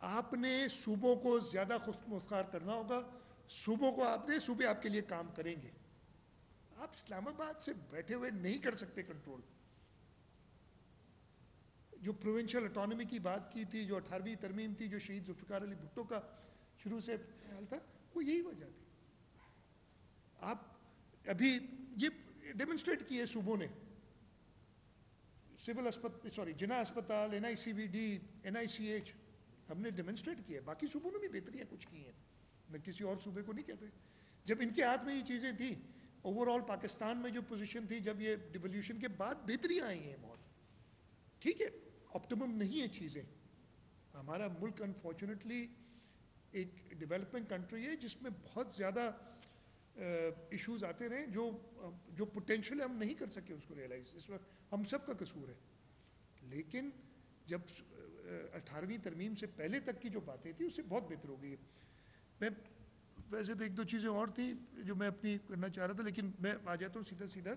A: आपने सूबों को ज्यादा खुद मुख्तार करना होगा, सूबों को आपने, सूबे आपके लिए काम करेंगे। आप इस्लामाबाद से बैठे हुए नहीं कर सकते कंट्रोल। जो प्रोविंशियल ऑटोनॉमी की बात की थी, जो 18वीं तरमीम थी, जो शहीद जुल्फ़िकार अली भुट्टो का शुरू से ख्याल था, वो यही वजह थी। आप अभी ये डेमोन्स्ट्रेट किए सूबों ने, सिविल अस्पताल, सॉरी जिना अस्पताल, NICVD, NICH, हमने डेमोन्स्ट्रेट किया, बाकी सूबों ने भी बेहतरियाँ कुछ की हैं, मैं किसी और सूबे को नहीं कहते। जब इनके हाथ में ये चीज़ें थी, ओवरऑल पाकिस्तान में जो पोजीशन थी, जब ये डिवोल्यूशन के बाद बेहतरियाँ आई हैं बहुत, ठीक है, ऑप्टिमम नहीं है चीज़ें। हमारा मुल्क अनफॉर्चुनेटली एक डेवलपिंग कंट्री है जिसमें बहुत ज़्यादा इश्यूज आते रहे जो जो पोटेंशियल हम नहीं कर सके उसको रियलाइज, इसमें हम सब का कसूर है। लेकिन जब 18वीं तरमीम से पहले तक की जो बातें थी उससे बहुत बेहतर हो गई है। मैं वैसे तो एक दो चीज़ें और थी जो मैं अपनी करना चाह रहा था, लेकिन मैं आ जाता हूँ सीधा सीधा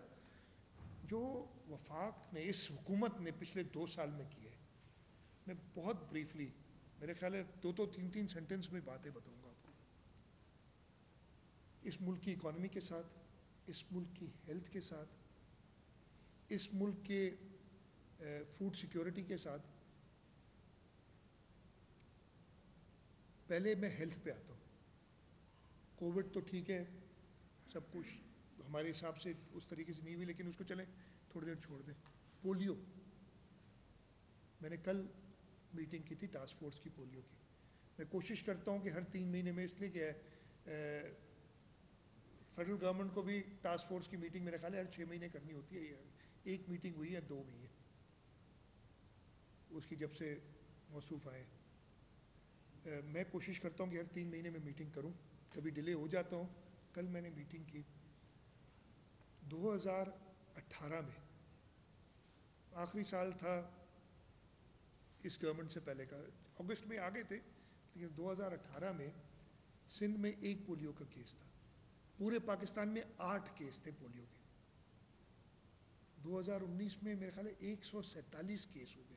A: जो वफाक ने, इस हुकूमत ने पिछले 2 साल में किया है। मैं बहुत ब्रीफली, मेरे ख्याल है 2-2 3-3 सेंटेंस में बातें बताऊंगा आपको। इस मुल्क की इकॉनमी के साथ, इस मुल्क की हेल्थ के साथ, इस मुल्क के फूड सिक्योरिटी के साथ। पहले मैं हेल्थ पे आता हूँ। कोविड तो ठीक है, सब कुछ हमारे हिसाब से उस तरीके से नहीं हुई, लेकिन उसको चलें थोड़ी देर छोड़ दें। पोलियो, मैंने कल मीटिंग की थी टास्क फोर्स की पोलियो की। मैं कोशिश करता हूँ कि हर 3 महीने में, इसलिए कि फेडरल गवर्नमेंट को भी टास्क फोर्स की मीटिंग मेरे ख्याल है हर 6 महीने करनी होती है। एक मीटिंग हुई है 2 हुई है उसकी, जब से मौसूफ आए। मैं कोशिश करता हूँ कि हर 3 महीने में मीटिंग करूँ, कभी डिले हो जाता हूँ। कल मैंने मीटिंग की 2018 में, आखिरी साल था इस गवर्नमेंट से पहले का, अगस्त में आ गए थे, लेकिन 2018 में सिंध में 1 पोलियो का केस था। पूरे पाकिस्तान में 8 केस थे पोलियो के। 2019 में मेरे ख्याल है 147 केस हो गए।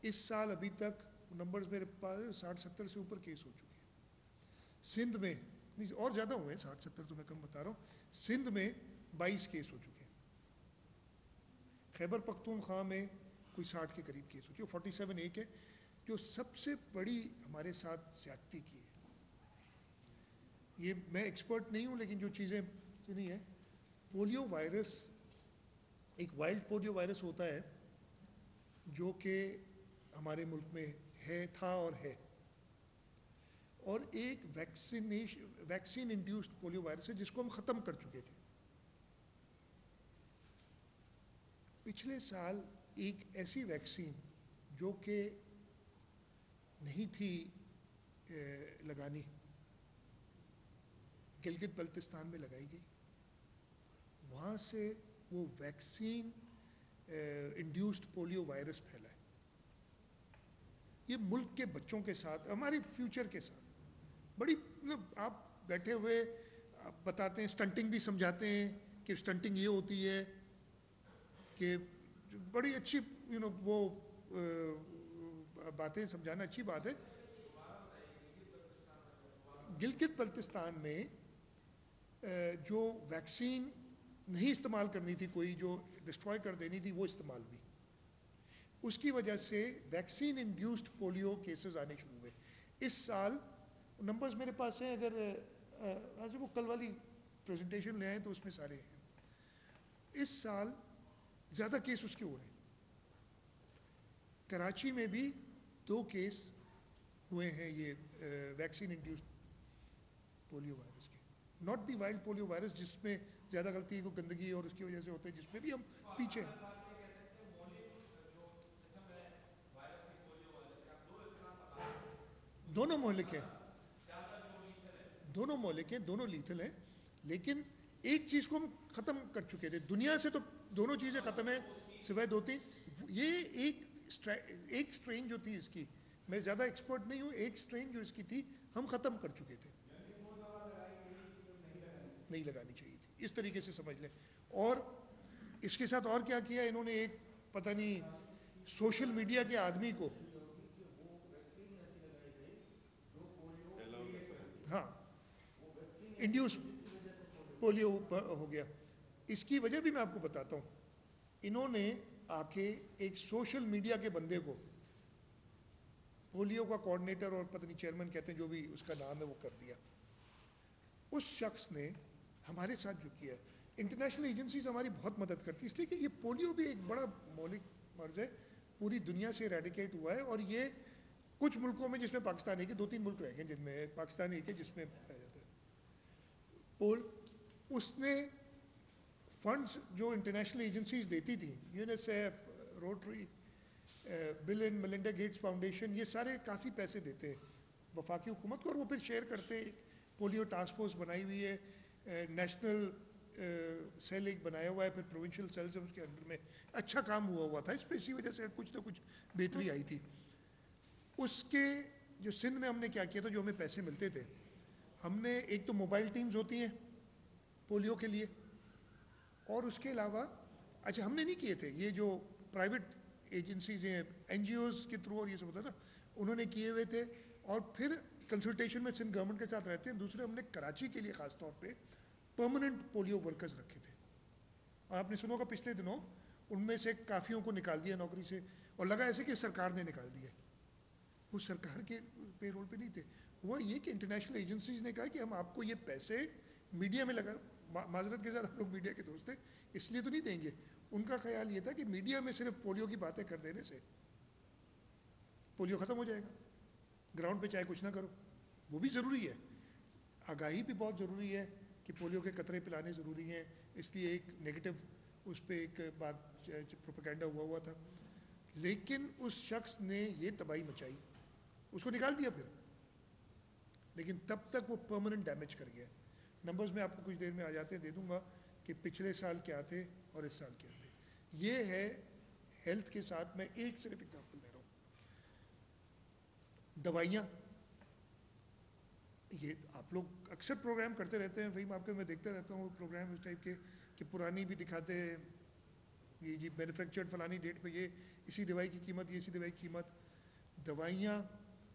A: इस साल अभी तक नंबर्स मेरे पास 60-70 से ऊपर केस हो चुके हैं। सिंध में नहीं, और ज़्यादा हुए हैं, 60-70 तो मैं कम बता रहा हूँ। सिंध में 22 केस हो चुके हैं। खैबर पख्तूनख्वा में कोई 60 के करीब केस हो चुके, 47 एक है। जो सबसे बड़ी हमारे साथ ज्यादती की है, ये मैं एक्सपर्ट नहीं हूँ, लेकिन जो चीज़ें सुनी है, पोलियो वायरस एक वाइल्ड पोलियो वायरस होता है जो कि हमारे मुल्क में है, था और है, और एक वैक्सीन इंड्यूस्ड पोलियो वायरस है जिसको हम ख़त्म कर चुके थे। पिछले साल एक ऐसी वैक्सीन जो कि नहीं थी लगानी, गिलगित बल्तिस्तान में लगाई गई। वहाँ से वो वैक्सीन इंड्यूस्ड पोलियो वायरस फैला है। ये मुल्क के बच्चों के साथ, हमारे फ्यूचर के साथ बड़ी, आप बैठे हुए आप बताते हैं, स्टंटिंग भी समझाते हैं कि स्टंटिंग ये होती है कि बड़ी अच्छी वो बातें समझाना अच्छी बात है। गिलगित बल्तिस्तान में जो वैक्सीन नहीं इस्तेमाल करनी थी, कोई जो डिस्ट्रॉय कर देनी थी, वो इस्तेमाल हुई। उसकी वजह से वैक्सीन इंड्यूस्ड पोलियो केसेस आने शुरू हुए। इस साल नंबर्स मेरे पास हैं, अगर आज वो कल वाली प्रेजेंटेशन ले आए तो उसमें सारे हैं। इस साल ज़्यादा केस उसके हो रहे हैं। कराची में भी 2 केस हुए हैं ये वैक्सीन इंड्यूस्ड पोलियो वायरस के, not the wild polio virus जिसमें ज़्यादा गलती को गंदगी और उसकी वजह से होते हैं, जिसमें भी हम पीछे हैं। दोनों मोहलिक हैं, दोनों मोहलिक हैं, दोनों लीथल हैं, लेकिन एक चीज़ को हम ख़त्म कर चुके थे दुनिया से, तो दोनों चीज़ें ख़त्म है सिवाय 2-3। ये एक स्ट्रेन जो थी इसकी, मैं ज़्यादा एक्सपर्ट नहीं हूँ, एक स्ट्रेन जो इसकी थी हम ख़त्म कर चुके थे, नहीं लगानी चाहिए थी, इस तरीके से समझ लें। और इसके साथ और क्या किया इन्होंने, एक पता नहीं सोशल मीडिया के आदमी को, हाँ, इंड्यूस पोलियो हो गया। इसकी वजह भी मैं आपको बताता हूँ। इन्होंने आके एक सोशल मीडिया के बंदे को, पोलियो का कोऑर्डिनेटर और पता नहीं चेयरमैन कहते हैं, जो भी उसका नाम है, वो कर दिया। उस शख्स ने हमारे साथ जो किया, इंटरनेशनल एजेंसीज हमारी बहुत मदद करती है, इसलिए कि ये पोलियो भी एक बड़ा मौलिक मर्ज है, पूरी दुनिया से एरेडिकेट हुआ है। और ये कुछ मुल्कों में, जिसमें पाकिस्तान एक है, 2-3 मुल्क रह गए जिनमें, पाकिस्तान एक है जिसमें पाया जाता है। उसने फंड्स जो इंटरनेशनल एजेंसीज देती थी, UNICEF, rotary, bill and Melinda Gates foundation, ये सारे काफ़ी पैसे देते हैं वफाकी हुकूमत को, और वो फिर शेयर करते हैं पोलियो टास्क फोर्स बनाई हुई है, नेशनल सेल एक बनाया हुआ है, फिर प्रोविंशियल सेल्स है उसके अंडर में, अच्छा काम हुआ था इस पर, इसी वजह से कुछ ना कुछ बेहतरी आई थी। उसके जो सिंध में हमने क्या किया था, जो हमें पैसे मिलते थे, हमने एक तो मोबाइल टीम्स होती हैं पोलियो के लिए, और उसके अलावा अच्छा हमने नहीं किए थे, ये जो प्राइवेट एजेंसीज हैं एनजीओज के थ्रू और ये सब होता है ना, उन्होंने किए हुए थे, और फिर कंसल्टेशन में सिंध गवर्नमेंट के साथ रहते हैं। दूसरे हमने कराची के लिए ख़ास तौर पे परमानेंट पोलियो वर्कर्स रखे थे, और आपने सुना होगा पिछले दिनों उनमें से काफ़ियों को निकाल दिया नौकरी से, और लगा ऐसे कि सरकार ने निकाल दिया, वो सरकार के पेरोल पे नहीं थे। हुआ ये कि इंटरनेशनल एजेंसीज ने कहा कि हम आपको ये पैसे मीडिया में लगा, माजरत के साथ हम लोग मीडिया के दोस्त थे इसलिए तो नहीं देंगे, उनका ख्याल ये था कि मीडिया में सिर्फ पोलियो की बातें कर देने से पोलियो ख़त्म हो जाएगा, ग्राउंड पे चाहे कुछ ना करो, वो भी ज़रूरी है, आगाही भी बहुत ज़रूरी है कि पोलियो के कतरे पिलाने ज़रूरी हैं, इसलिए एक नेगेटिव उस पर एक बात प्रोपेगेंडा हुआ था, लेकिन उस शख्स ने ये तबाही मचाई, उसको निकाल दिया फिर, लेकिन तब तक वो परमानेंट डैमेज कर गया। नंबर्स में आपको कुछ देर में आ जाते हैं, दे दूंगा कि पिछले साल क्या थे और इस साल क्या थे। ये है हेल्थ के साथ, मैं एक सिर्फ एग्जांपल दे रहा हूँ, दवाइयाँ, ये आप लोग अक्सर प्रोग्राम करते रहते हैं, वही आपके मैं देखता रहता हूँ प्रोग्राम इस टाइप के कि पुरानी भी दिखाते हैं, ये जी मैन्युफैक्चर्ड फलानी डेट पे ये इसी दवाई की कीमत, ये इसी दवाई की कीमत, दवाइयाँ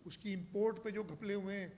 A: उसकी इंपोर्ट पे जो घपले हुए हैं